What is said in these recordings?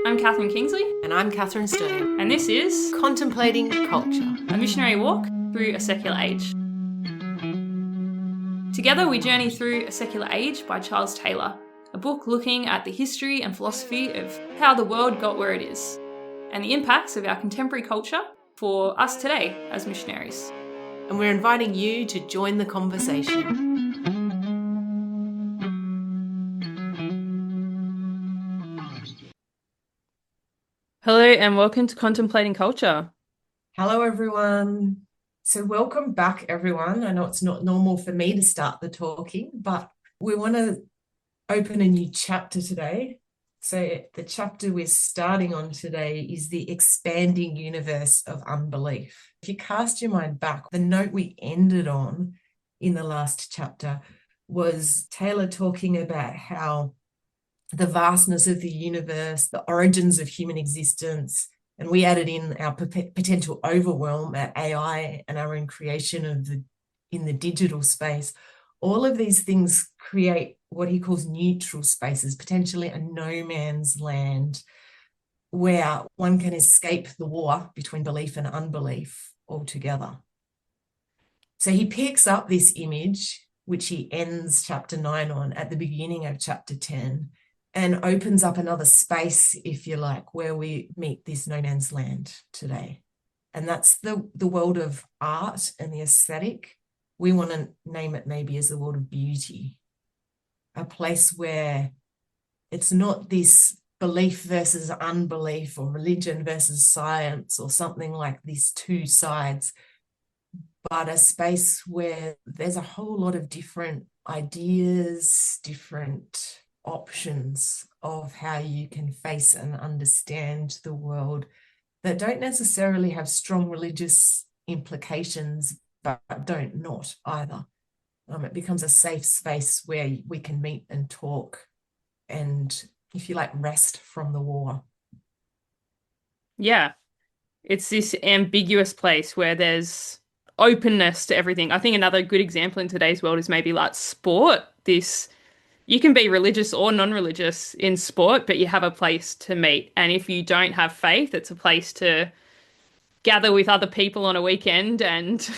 I'm Catherine Kingsley. And I'm Catherine Stern. And this is Contemplating Culture, a missionary walk through a secular age. Together we journey through A Secular Age by Charles Taylor, a book looking at the history and philosophy of how the world got where it is, and the impacts of our contemporary culture for us today as missionaries. And we're inviting you to join the conversation. Hello and welcome to Contemplating Culture. Hello, everyone. So welcome back, everyone. I know it's not normal for me to start the talking, but we want to open a new chapter today. So the chapter we're starting on today is the expanding universe of unbelief. If you cast your mind back, the note we ended on in the last chapter was Taylor talking about how the vastness of the universe, the origins of human existence, and we added in our potential overwhelm at AI and our own creation of in the digital space. All of these things create what he calls neutral spaces, potentially a no man's land, where one can escape the war between belief and unbelief altogether. So he picks up this image, which he ends chapter 9 on at the beginning of chapter 10, and opens up another space, if you like, where we meet this no man's land today. And that's the world of art and the aesthetic. We want to name it maybe as the world of beauty, a place where it's not this belief versus unbelief or religion versus science or something like these two sides, but a space where there's a whole lot of different ideas, different options of how you can face and understand the world that don't necessarily have strong religious implications, but don't not either. It becomes a safe space where we can meet and talk and, if you like, rest from the war. Yeah, it's this ambiguous place where there's openness to everything. I think another good example in today's world is maybe like sport. You can be religious or non-religious in sport, but you have a place to meet. And if you don't have faith, it's a place to gather with other people on a weekend. And,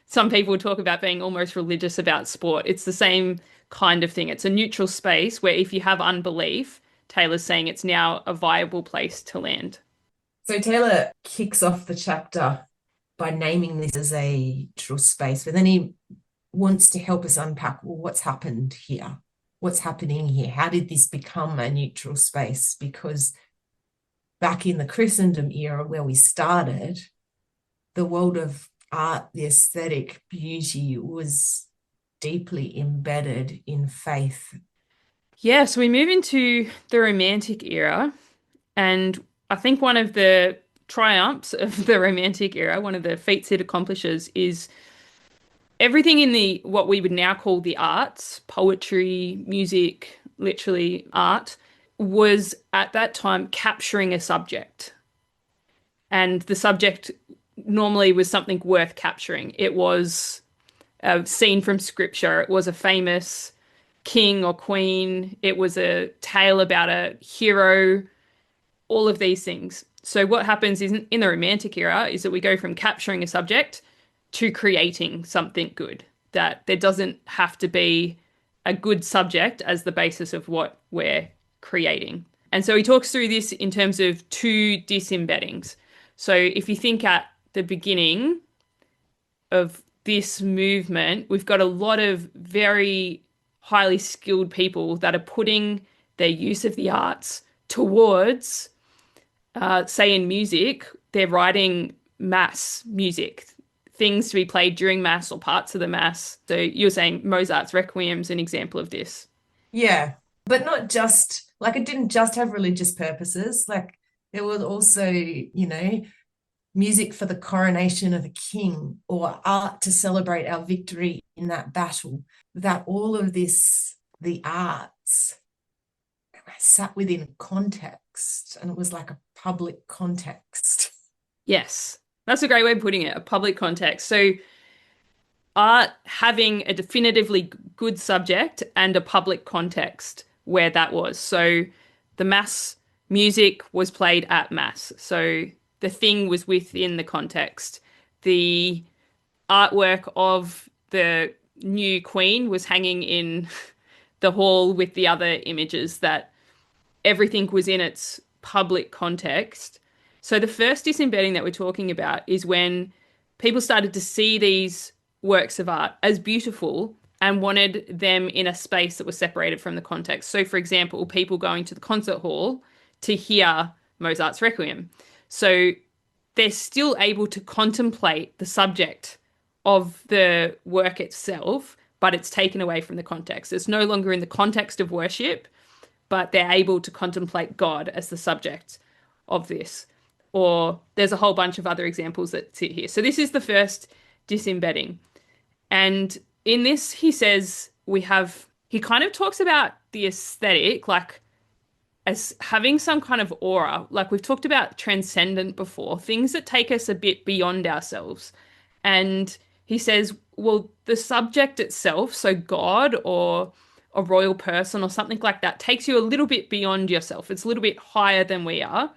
some people talk about being almost religious about sport. It's the same kind of thing. It's a neutral space where if you have unbelief, Taylor's saying it's now a viable place to land. So Taylor kicks off the chapter by naming this as a neutral space, but then he wants to help us unpack, well, what's happened here? What's happening here? How did this become a neutral space? Because back in the Christendom era where we started, the world of art, the aesthetic beauty was deeply embedded in faith. Yeah, so we move into the Romantic era, and I think one of the triumphs of the Romantic era, one of the feats it accomplishes, is everything in what we would now call the arts, poetry, music, literally art, was at that time capturing a subject. And the subject normally was something worth capturing. It was a scene from scripture. It was a famous king or queen. It was a tale about a hero, all of these things. So what happens is in the Romantic era is that we go from capturing a subject to creating something good, that there doesn't have to be a good subject as the basis of what we're creating. And so he talks through this in terms of two disembeddings. So if you think at the beginning of this movement, we've got a lot of very highly skilled people that are putting their use of the arts towards, say in music, they're writing mass music, things to be played during mass or parts of the mass. So you're saying Mozart's Requiem's an example of this. Yeah, but not just, like, it didn't just have religious purposes. Like, there was also, music for the coronation of a king or art to celebrate our victory in that battle. That all of this, the arts, sat within context, and it was like a public context. Yes, that's a great way of putting it, a public context. So art having a definitively good subject and a public context where that was. So the mass music was played at mass. So the thing was within the context. The artwork of the new queen was hanging in the hall with the other images, that everything was in its public context. So the first disembedding that we're talking about is when people started to see these works of art as beautiful and wanted them in a space that was separated from the context. So, for example, people going to the concert hall to hear Mozart's Requiem. So they're still able to contemplate the subject of the work itself, but it's taken away from the context. It's no longer in the context of worship, but they're able to contemplate God as the subject of this. Or there's a whole bunch of other examples that sit here. So this is the first disembedding. And in this, he kind of talks about the aesthetic, like as having some kind of aura. Like we've talked about transcendent before, things that take us a bit beyond ourselves. And he says, well, the subject itself, so God or a royal person or something like that, takes you a little bit beyond yourself. It's a little bit higher than we are.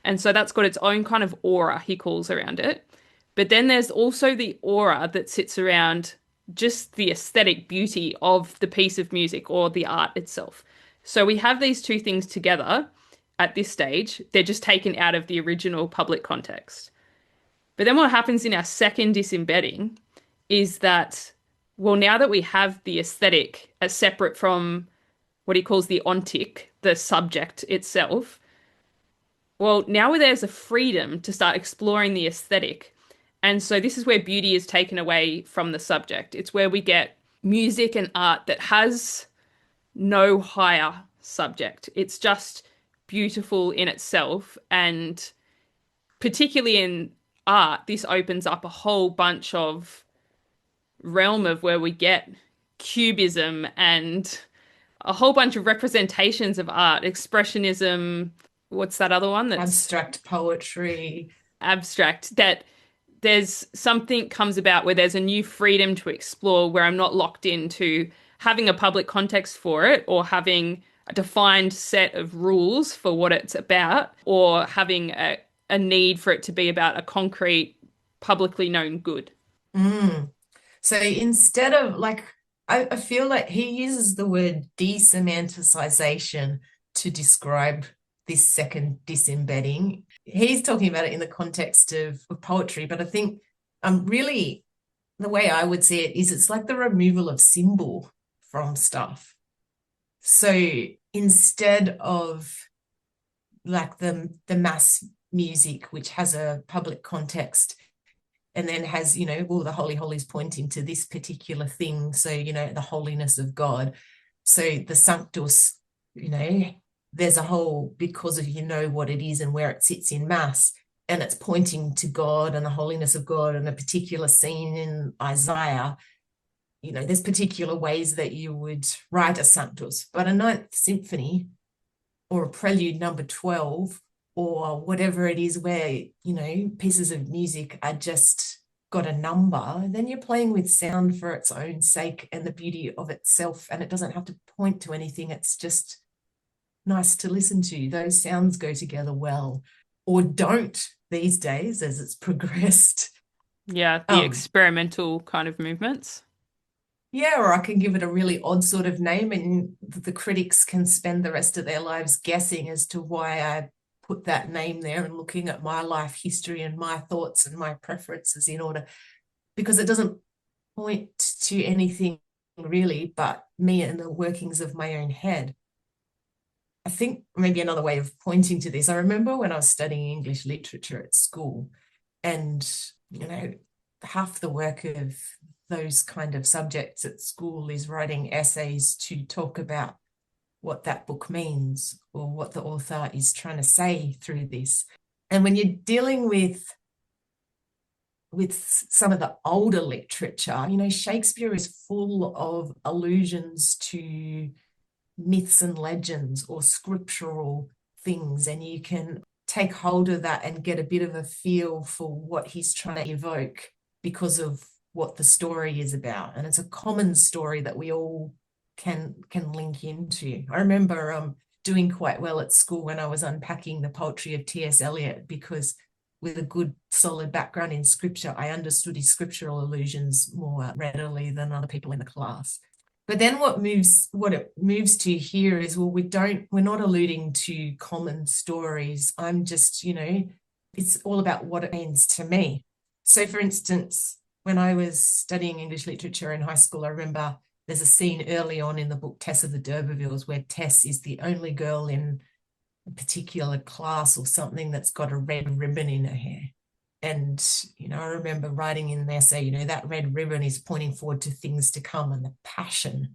And so that's got its own kind of aura, he calls around it. But then there's also the aura that sits around just the aesthetic beauty of the piece of music or the art itself. So we have these two things together at this stage. They're just taken out of the original public context. But then what happens in our second disembedding is that, well, now that we have the aesthetic as separate from what he calls the ontic, the subject itself, well, now there's a freedom to start exploring the aesthetic. And so this is where beauty is taken away from the subject. It's where we get music and art that has no higher subject. It's just beautiful in itself. And particularly in art, this opens up a whole bunch of realm of where we get cubism and a whole bunch of representations of art, expressionism. What's that other one that's Abstract poetry. abstract? That there's something comes about where there's a new freedom to explore, where I'm not locked into having a public context for it or having a defined set of rules for what it's about or having a need for it to be about a concrete, publicly known good. Mm. So instead of like, I feel like he uses the word desemanticization to describe this second disembedding. He's talking about it in the context of poetry, but I think really the way I would see it is it's like the removal of symbol from stuff. So instead of like the mass music, which has a public context and then has, all the holy holies pointing to this particular thing. So, the holiness of God. So the Sanctus, there's a whole, because of what it is and where it sits in mass, and it's pointing to God and the holiness of God and a particular scene in Isaiah. There's particular ways that you would write a Sanctus, but a Ninth Symphony or a Prelude number 12 or whatever it is where, pieces of music are just got a number, then you're playing with sound for its own sake and the beauty of itself, and it doesn't have to point to anything. It's just nice to listen to. Those sounds go together well, or don't these days as it's progressed. Yeah, the experimental kind of movements. Yeah, or I can give it a really odd sort of name and the critics can spend the rest of their lives guessing as to why I put that name there and looking at my life history and my thoughts and my preferences in order, because it doesn't point to anything really but me and the workings of my own head. I think maybe another way of pointing to this, I remember when I was studying English literature at school, and, half the work of those kind of subjects at school is writing essays to talk about what that book means or what the author is trying to say through this. And when you're dealing with some of the older literature, Shakespeare is full of allusions to myths and legends or scriptural things, and you can take hold of that and get a bit of a feel for what he's trying to evoke because of what the story is about. And it's a common story that we all can link into. I remember doing quite well at school when I was unpacking the poetry of T.S. Eliot, because with a good solid background in scripture, I understood his scriptural allusions more readily than other people in the class. But then what it moves to here is, well, we're not alluding to common stories. I'm just, it's all about what it means to me. So for instance, when I was studying English literature in high school, I remember there's a scene early on in the book Tess of the D'Urbervilles where Tess is the only girl in a particular class or something that's got a red ribbon in her hair. And, I remember writing in an essay, that red ribbon is pointing forward to things to come, and the passion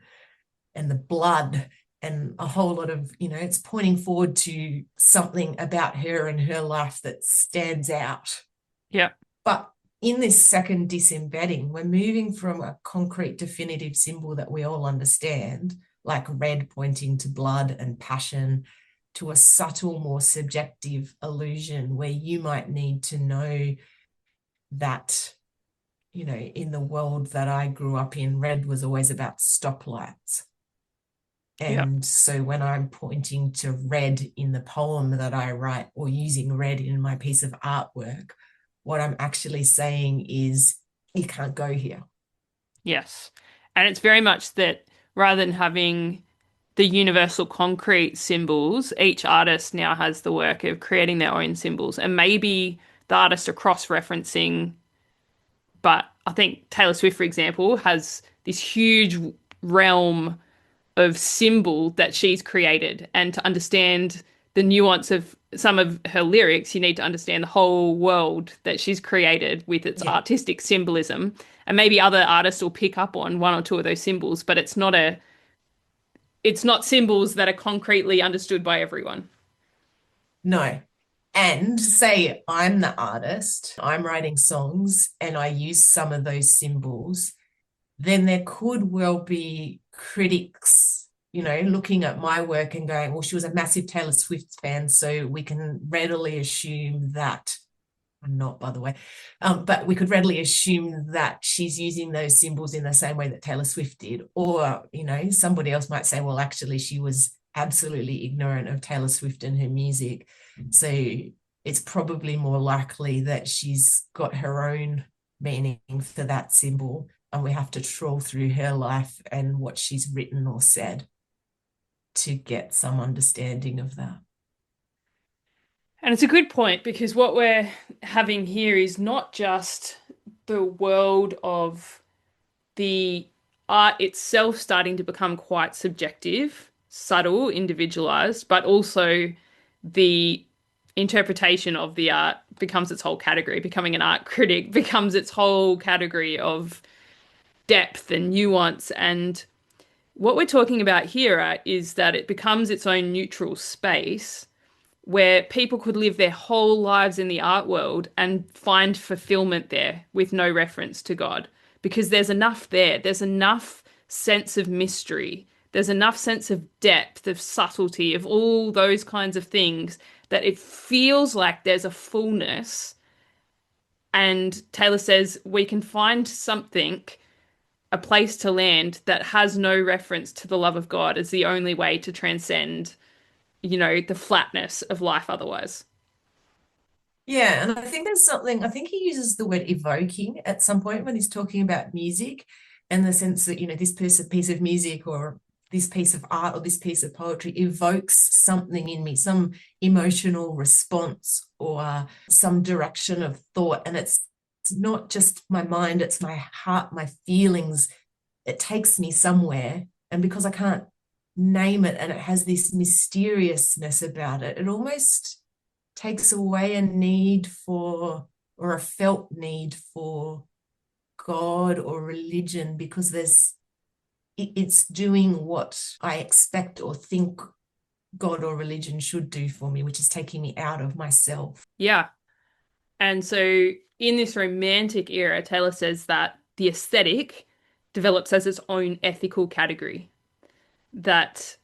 and the blood and a whole lot of, it's pointing forward to something about her and her life that stands out. Yeah. But in this second disembedding, we're moving from a concrete, definitive symbol that we all understand, like red pointing to blood and passion, to a subtle, more subjective allusion where you might need to know that, in the world that I grew up in, red was always about stoplights. Yeah. And so when I'm pointing to red in the poem that I write or using red in my piece of artwork, what I'm actually saying is, you can't go here. Yes. And it's very much that rather than having the universal concrete symbols, each artist now has the work of creating their own symbols. And maybe the artists are cross-referencing, but I think Taylor Swift, for example, has this huge realm of symbol that she's created. And to understand the nuance of some of her lyrics, you need to understand the whole world that she's created with its Yeah. artistic symbolism. And maybe other artists will pick up on one or two of those symbols, but it's not symbols that are concretely understood by everyone. No. And say I'm the artist, I'm writing songs, and I use some of those symbols, then there could well be critics, looking at my work and going, well, she was a massive Taylor Swift fan, so we can readily assume that. I'm not, by the way, but we could readily assume that she's using those symbols in the same way that Taylor Swift did. Or, somebody else might say, well, actually, she was absolutely ignorant of Taylor Swift and her music. So it's probably more likely that she's got her own meaning for that symbol, and we have to trawl through her life and what she's written or said to get some understanding of that. And it's a good point because what we're having here is not just the world of the art itself starting to become quite subjective, subtle, individualized, but also the interpretation of the art becomes its whole category. Becoming an art critic becomes its whole category of depth and nuance. And what we're talking about here is that it becomes its own neutral space where people could live their whole lives in the art world and find fulfillment there with no reference to God. Because there's enough there. There's enough sense of mystery. There's enough sense of depth, of subtlety, of all those kinds of things that it feels like there's a fullness. And Taylor says we can find something, a place to land that has no reference to the love of God as the only way to transcend, the flatness of life otherwise. Yeah, and I think there's something, I think he uses the word evoking at some point when he's talking about music, and the sense that, this piece of music or this piece of art or this piece of poetry evokes something in me, some emotional response or some direction of thought. And it's not just my mind, it's my heart, my feelings. It takes me somewhere. And because I can't name it and it has this mysteriousness about it, it almost takes away a need for, or a felt need for, God or religion, because it's doing what I expect or think God or religion should do for me, which is taking me out of myself. Yeah. And so in this romantic era, Taylor says that the aesthetic develops as its own ethical category, that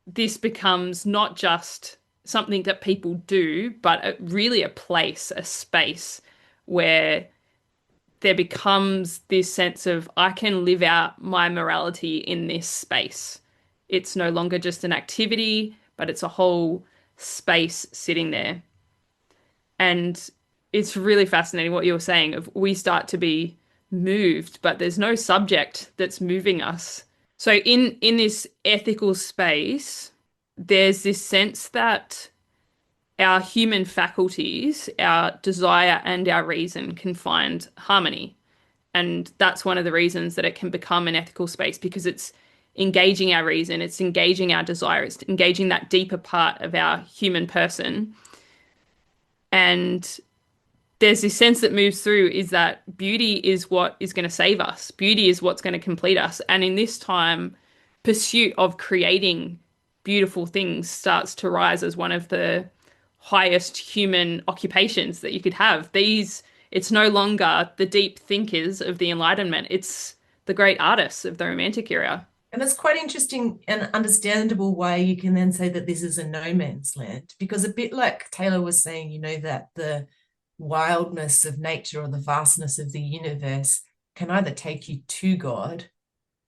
this becomes not just something that people do, but really a place, a space where there becomes this sense of I can live out my morality in this space. It's no longer just an activity, but it's a whole space sitting there. And it's really fascinating what you're saying of we start to be moved, but there's no subject that's moving us. So in this ethical space, there's this sense that our human faculties, our desire and our reason can find harmony. And that's one of the reasons that it can become an ethical space because it's engaging our reason, it's engaging our desire, it's engaging that deeper part of our human person. And there's this sense that moves through is that beauty is what is going to save us. Beauty is what's going to complete us. And in this time, pursuit of creating beautiful things starts to rise as one of the highest human occupations that you could have. It's no longer the deep thinkers of the Enlightenment. It's the great artists of the Romantic era. And it's quite interesting and understandable why you can then say that this is a no man's land, because a bit like Taylor was saying, that the wildness of nature or the vastness of the universe can either take you to God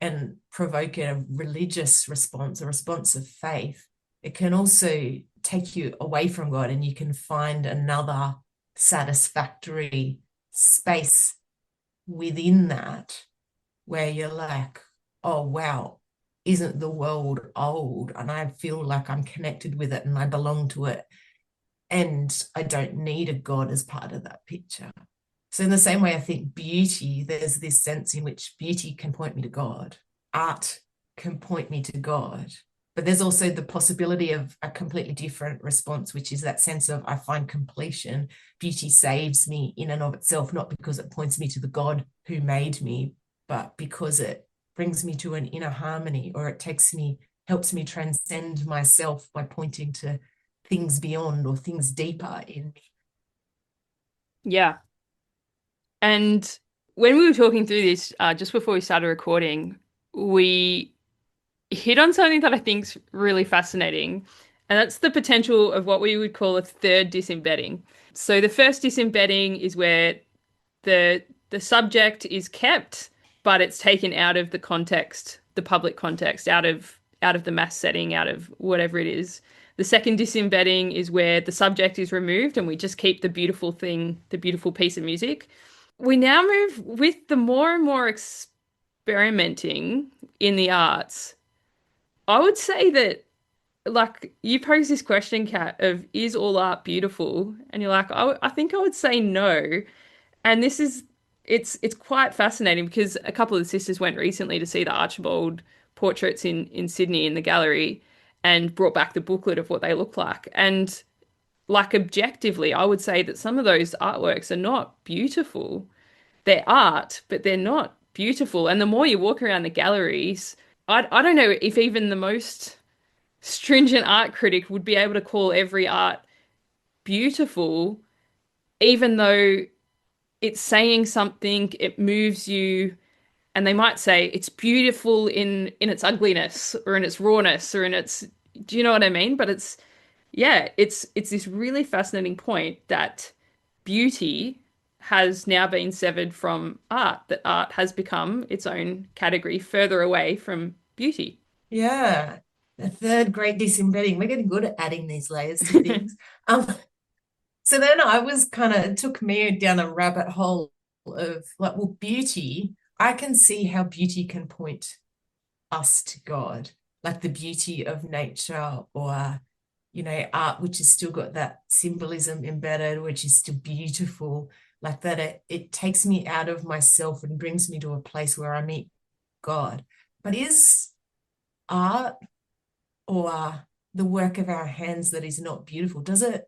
and provoke a religious response, a response of faith. It can also take you away from God and you can find another satisfactory space within that where you're like, oh, wow, isn't the world old? And I feel like I'm connected with it and I belong to it. And I don't need a God as part of that picture. So in the same way, I think beauty, there's this sense in which beauty can point me to God. Art can point me to God. But there's also the possibility of a completely different response, which is that sense of I find completion. Beauty saves me in and of itself, not because it points me to the God who made me, but because it brings me to an inner harmony, or it helps me transcend myself by pointing to things beyond or things deeper in me. Yeah. And when we were talking through this, just before we started recording, we hit on something that I think's really fascinating, and that's the potential of what we would call a third disembedding. So the first disembedding is where the subject is kept, but it's taken out of the context, the public context, out of the mass setting, out of whatever it is. The second disembedding is where the subject is removed and we just keep the beautiful thing, the beautiful piece of music. We now move with the more and more experimenting in the arts. I would say that, like, you pose this question, Kat, of is all art beautiful? And you're like, I think I would say no. And it's quite fascinating because a couple of the sisters went recently to see the Archibald portraits in Sydney in the gallery and brought back the booklet of what they look like. And like objectively, I would say that some of those artworks are not beautiful. They're art, but they're not beautiful. And the more you walk around the galleries, I don't know if even the most stringent art critic would be able to call every art beautiful, even though it's saying something, it moves you, and they might say it's beautiful in its ugliness or in its rawness or in its, do you know what I mean? But it's this really fascinating point that beauty has now been severed from art, that art has become its own category further away from beauty. Yeah, the third great disembedding. We're getting good at adding these layers to things. So then it took me down a rabbit hole of like, well, beauty, I can see how beauty can point us to God, like the beauty of nature or, art, which has still got that symbolism embedded, which is still beautiful, like that it takes me out of myself and brings me to a place where I meet God. But is art or the work of our hands that is not beautiful, does it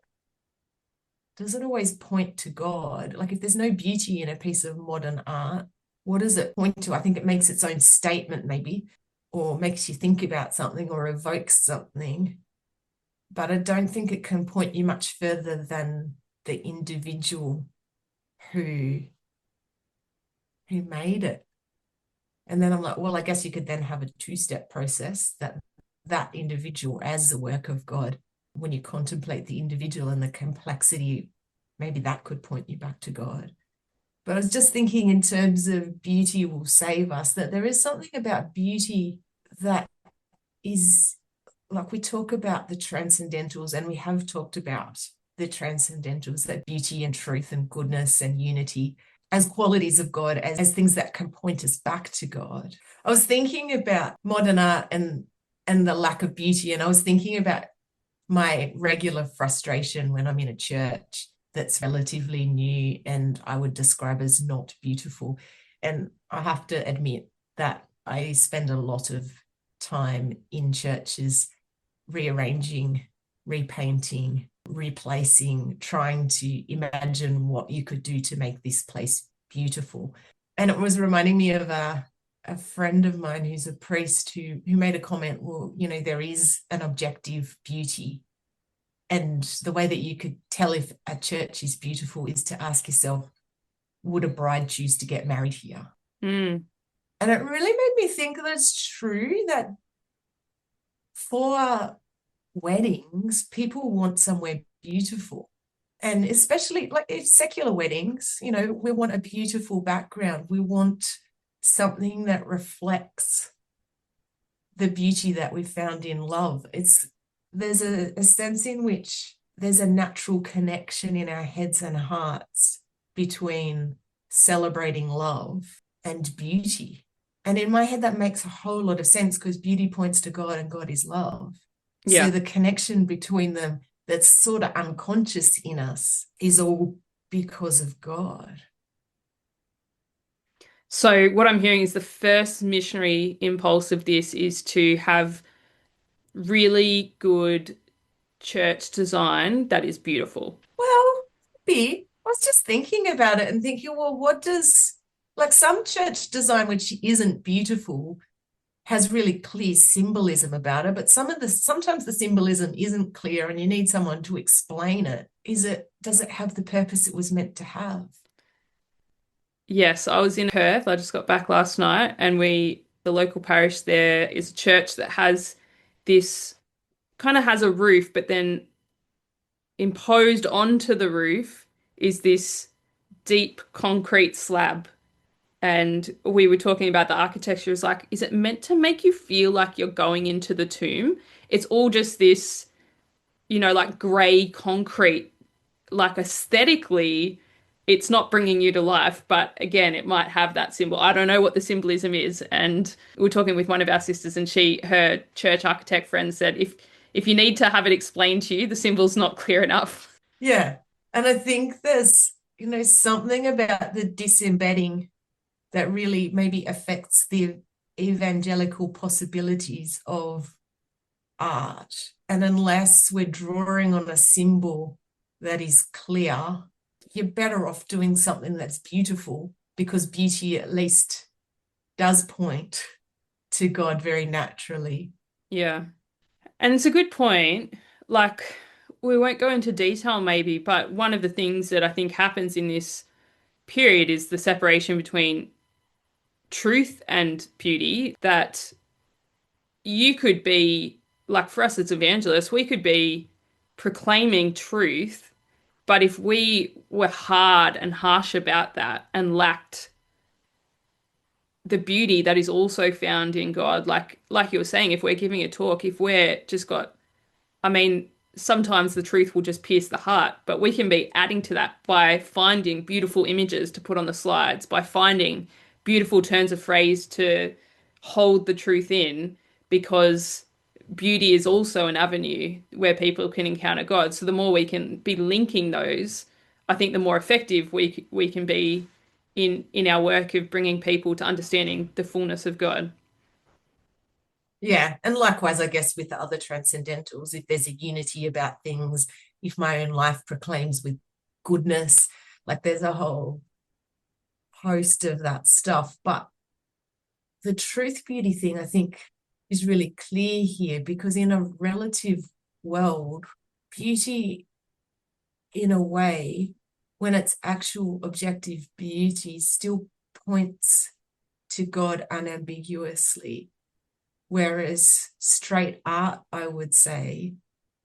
always point to God? Like if there's no beauty in a piece of modern art, what does it point to? I think it makes its own statement maybe, or makes you think about something or evokes something. But I don't think it can point you much further than the individual who made it. And then I'm like, well, I guess you could then have a two-step process that individual as the work of God. When you contemplate the individual and the complexity, maybe that could point you back to God. But I was just thinking in terms of beauty will save us, that there is something about beauty that is like we talk about the transcendentals, and we have talked about the transcendentals, that beauty and truth and goodness and unity as qualities of God, as things that can point us back to God. I was thinking about modern art and the lack of beauty, and I was thinking about my regular frustration when I'm in a church that's relatively new and I would describe as not beautiful. And I have to admit that I spend a lot of time in churches rearranging, repainting, replacing, trying to imagine what you could do to make this place beautiful. And it was reminding me of a friend of mine who's a priest who made a comment, well, you know, there is an objective beauty. And the way that you could tell if a church is beautiful is to ask yourself, would a bride choose to get married here? Mm. And it really made me think that it's true that for weddings, people want somewhere beautiful. And especially like secular weddings, you know, we want a beautiful background. We want something that reflects the beauty that we found in love. There's a sense in which there's a natural connection in our heads and hearts between celebrating love and beauty. And in my head, that makes a whole lot of sense because beauty points to God and God is love. So Yeah. the connection between them that's sort of unconscious in us is all because of God. So what I'm hearing is the first missionary impulse of this is to have really good church design that is beautiful. Well, maybe I was just thinking about it and thinking, well, what does like some church design which isn't beautiful has really clear symbolism about it, but sometimes the symbolism isn't clear and you need someone to explain it. Does it have the purpose it was meant to have? Yes, I was in Perth. I just got back last night, and the local parish there is a church that has this kind of has a roof, but then imposed onto the roof is this deep concrete slab. And we were talking about the architecture. It's like, is it meant to make you feel like you're going into the tomb? It's all just this, like grey concrete, like aesthetically, it's not bringing you to life, but again, it might have that symbol. I don't know what the symbolism is. And we were talking with one of our sisters, and her church architect friend said, if you need to have it explained to you, the symbol's not clear enough. Yeah. And I think there's, something about the disembedding that really maybe affects the evangelical possibilities of art. And unless we're drawing on a symbol that is clear, you're better off doing something that's beautiful because beauty at least does point to God very naturally. Yeah. And it's a good point. Like, we won't go into detail maybe, but one of the things that I think happens in this period is the separation between truth and beauty, that you could be, like for us as evangelists, we could be proclaiming truth, but if we were hard and harsh about that and lacked the beauty that is also found in God, like you were saying, if we're giving a talk, if we're just got, I mean, sometimes the truth will just pierce the heart, but we can be adding to that by finding beautiful images to put on the slides, by finding beautiful turns of phrase to hold the truth in, because beauty is also an avenue where people can encounter God. So the more we can be linking those, I think the more effective we can be in our work of bringing people to understanding the fullness of God. Yeah. And likewise, I guess, with the other transcendentals, if there's a unity about things, if my own life proclaims with goodness, like there's a whole host of that stuff. But the truth beauty thing, I think, is really clear here because in a relative world, beauty, in a way, when it's actual objective beauty, still points to God unambiguously. Whereas straight art, I would say,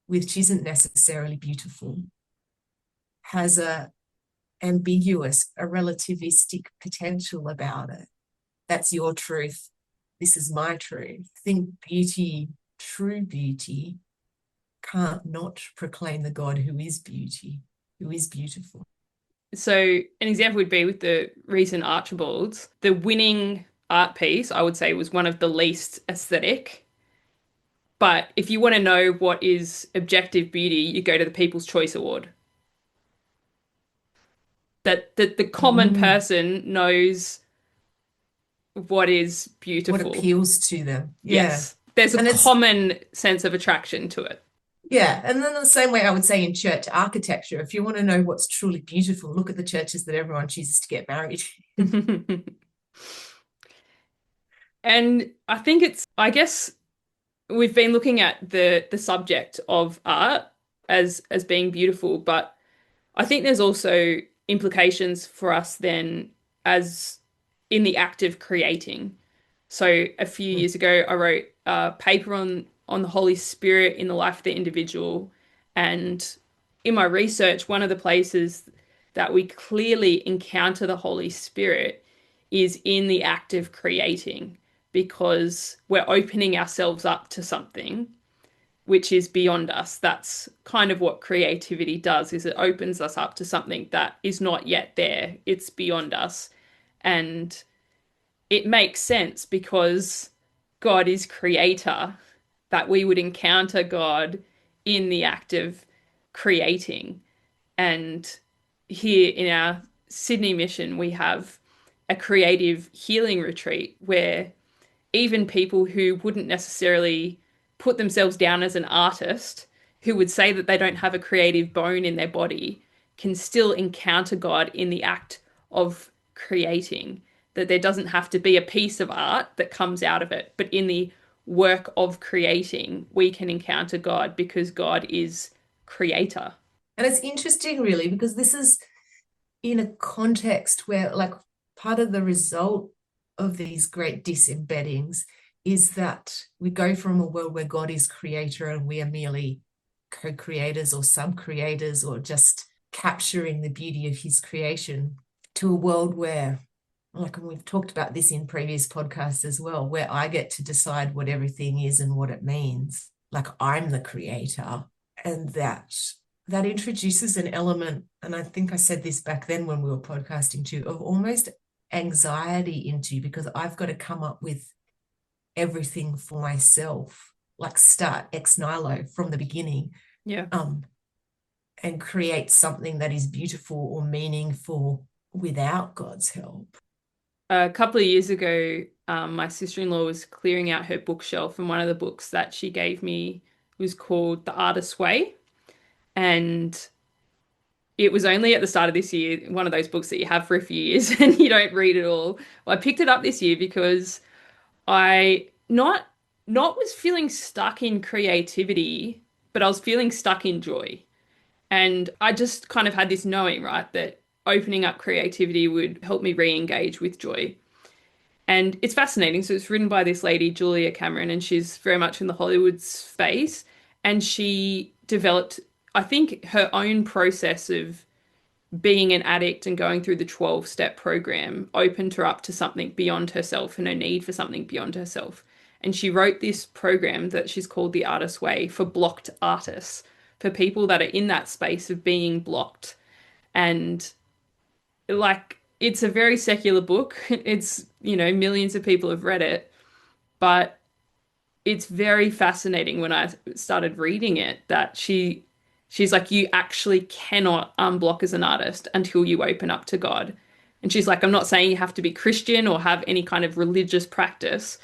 which isn't necessarily beautiful, has a ambiguous, a relativistic potential about it. That's your truth. This is my truth. I think beauty true beauty can't not proclaim the God who is beauty, who is beautiful. So an example would be with the recent Archibalds. The winning art piece, I would say, was one of the least aesthetic. But if you want to know what is objective beauty, you go to the People's Choice Award. That the common Mm, person knows what is what beautiful. appeals to them. Yeah. Yes. There's a And it's, common sense of attraction to it. yeah. And then the same way I would say in church architecture, if you want to know what's truly beautiful, look at the churches that everyone chooses to get married. And I think I guess we've been looking at the subject of art as being beautiful, but I think there's also implications for us then as in the act of creating. So a few Mm, years ago, I wrote a paper on the Holy Spirit in the life of the individual. And in my research, one of the places that we clearly encounter the Holy Spirit is in the act of creating, because we're opening ourselves up to something which is beyond us. That's kind of what creativity does, is it opens us up to something that is not yet there. It's beyond us. And it makes sense because God is creator, that we would encounter God in the act of creating. And here in our Sydney mission, we have a creative healing retreat where even people who wouldn't necessarily put themselves down as an artist, who would say that they don't have a creative bone in their body, can still encounter God in the act of creating. That there doesn't have to be a piece of art that comes out of it, but in the work of creating, we can encounter God because God is creator. And it's interesting, really, because this is in a context where, like, part of the result of these great disembeddings is that we go from a world where God is creator and we are merely co-creators or sub-creators or just capturing the beauty of his creation to a world where, like, and we've talked about this in previous podcasts as well, where I get to decide what everything is and what it means. Like, I'm the creator, and that introduces an element, and I think I said this back then when we were podcasting too, of almost anxiety into, because I've got to come up with everything for myself, like start ex nihilo from the beginning, Yeah. um, and create something that is beautiful or meaningful without God's help. A couple of years ago, my sister-in-law was clearing out her bookshelf, and one of the books that she gave me was called The Artist's Way. And it was only at the start of this year, one of those books that you have for a few years and you don't read it all. Well, I picked it up this year because I not was feeling stuck in creativity, but I was feeling stuck in joy. And I just kind of had this knowing, right, that opening up creativity would help me re-engage with joy. And it's fascinating. So it's written by this lady, Julia Cameron, and she's very much in the Hollywood space. And she developed, I think, her own process of being an addict and going through the 12-step program opened her up to something beyond herself and her need for something beyond herself. And she wrote this program that she's called The Artist's Way for blocked artists, for people that are in that space of being blocked. And like, it's a very secular book. It's, millions of people have read it, but it's very fascinating when I started reading it that she's like, you actually cannot unblock as an artist until you open up to God. And she's like, I'm not saying you have to be Christian or have any kind of religious practice,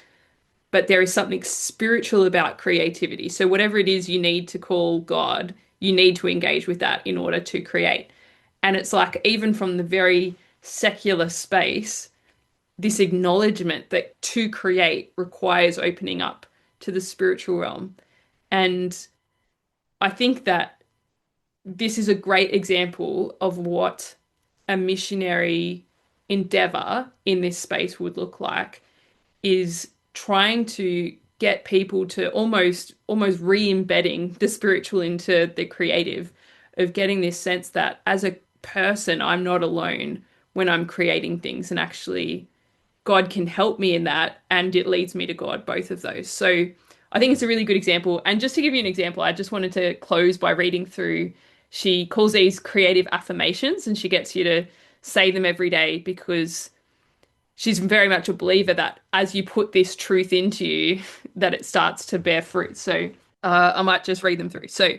but there is something spiritual about creativity. So whatever it is you need to call God, you need to engage with that in order to create. And it's like, even from the very secular space, this acknowledgement that to create requires opening up to the spiritual realm. And I think that this is a great example of what a missionary endeavor in this space would look like, is trying to get people to almost re-embedding the spiritual into the creative, of getting this sense that as a person I'm not alone when I'm creating things, and actually God can help me in that, and it leads me to God, both of those. So I think it's a really good example. And just to give you an example, I just wanted to close by reading through, she calls these creative affirmations and she gets you to say them every day because she's very much a believer that as you put this truth into you, that it starts to bear fruit. So I might just read them through. So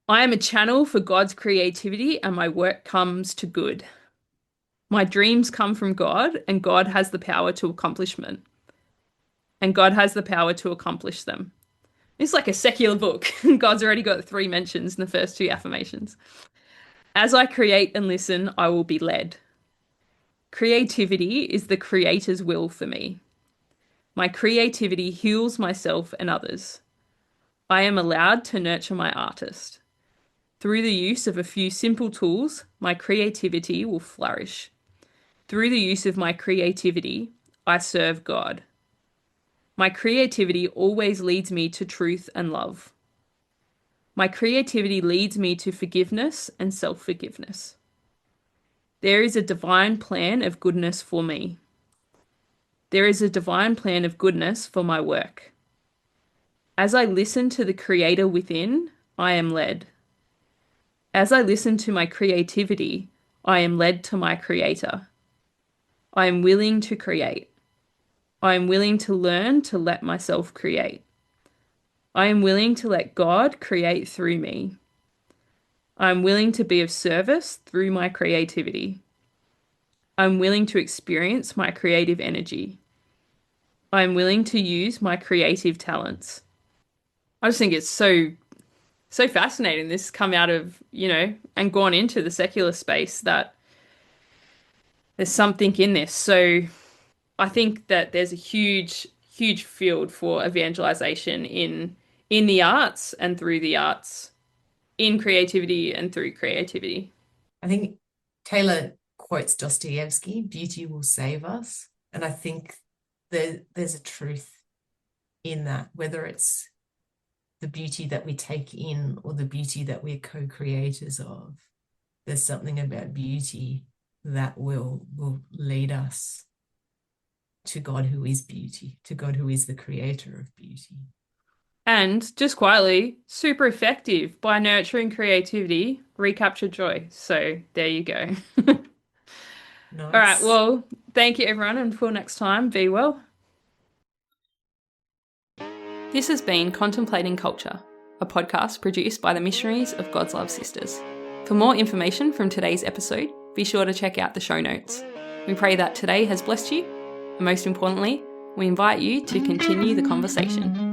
I am a channel for God's creativity and my work comes to good. My dreams come from God and God has the power to accomplishment. And God has the power to accomplish them. It's like a secular book. God's already got 3 mentions in the first 2 affirmations. As I create and listen, I will be led. Creativity is the Creator's will for me. My creativity heals myself and others. I am allowed to nurture my artist. Through the use of a few simple tools, my creativity will flourish. Through the use of my creativity, I serve God. My creativity always leads me to truth and love. My creativity leads me to forgiveness and self-forgiveness. There is a divine plan of goodness for me. There is a divine plan of goodness for my work. As I listen to the Creator within, I am led. As I listen to my creativity, I am led to my Creator. I am willing to create. I am willing to learn to let myself create. I am willing to let God create through me. I am willing to be of service through my creativity. I'm willing to experience my creative energy. I am willing to use my creative talents. I just think it's so fascinating. This has come out of, and gone into the secular space that there's something in this. So I think that there's a huge field for evangelization in the arts and through the arts, in creativity and through creativity. I think Taylor quotes Dostoevsky, beauty will save us. And I think there's a truth in that, whether it's the beauty that we take in or the beauty that we're co-creators of. There's something about beauty that will lead us to God who is beauty, to God who is the creator of beauty. And just quietly, super effective by nurturing creativity, recapture joy. So there you go. All right. Nice. Well, thank you, everyone. Until next time, be well. This has been Contemplating Culture, a podcast produced by the missionaries of God's Love Sisters. For more information from today's episode, be sure to check out the show notes. We pray that today has blessed you, and most importantly, we invite you to continue the conversation.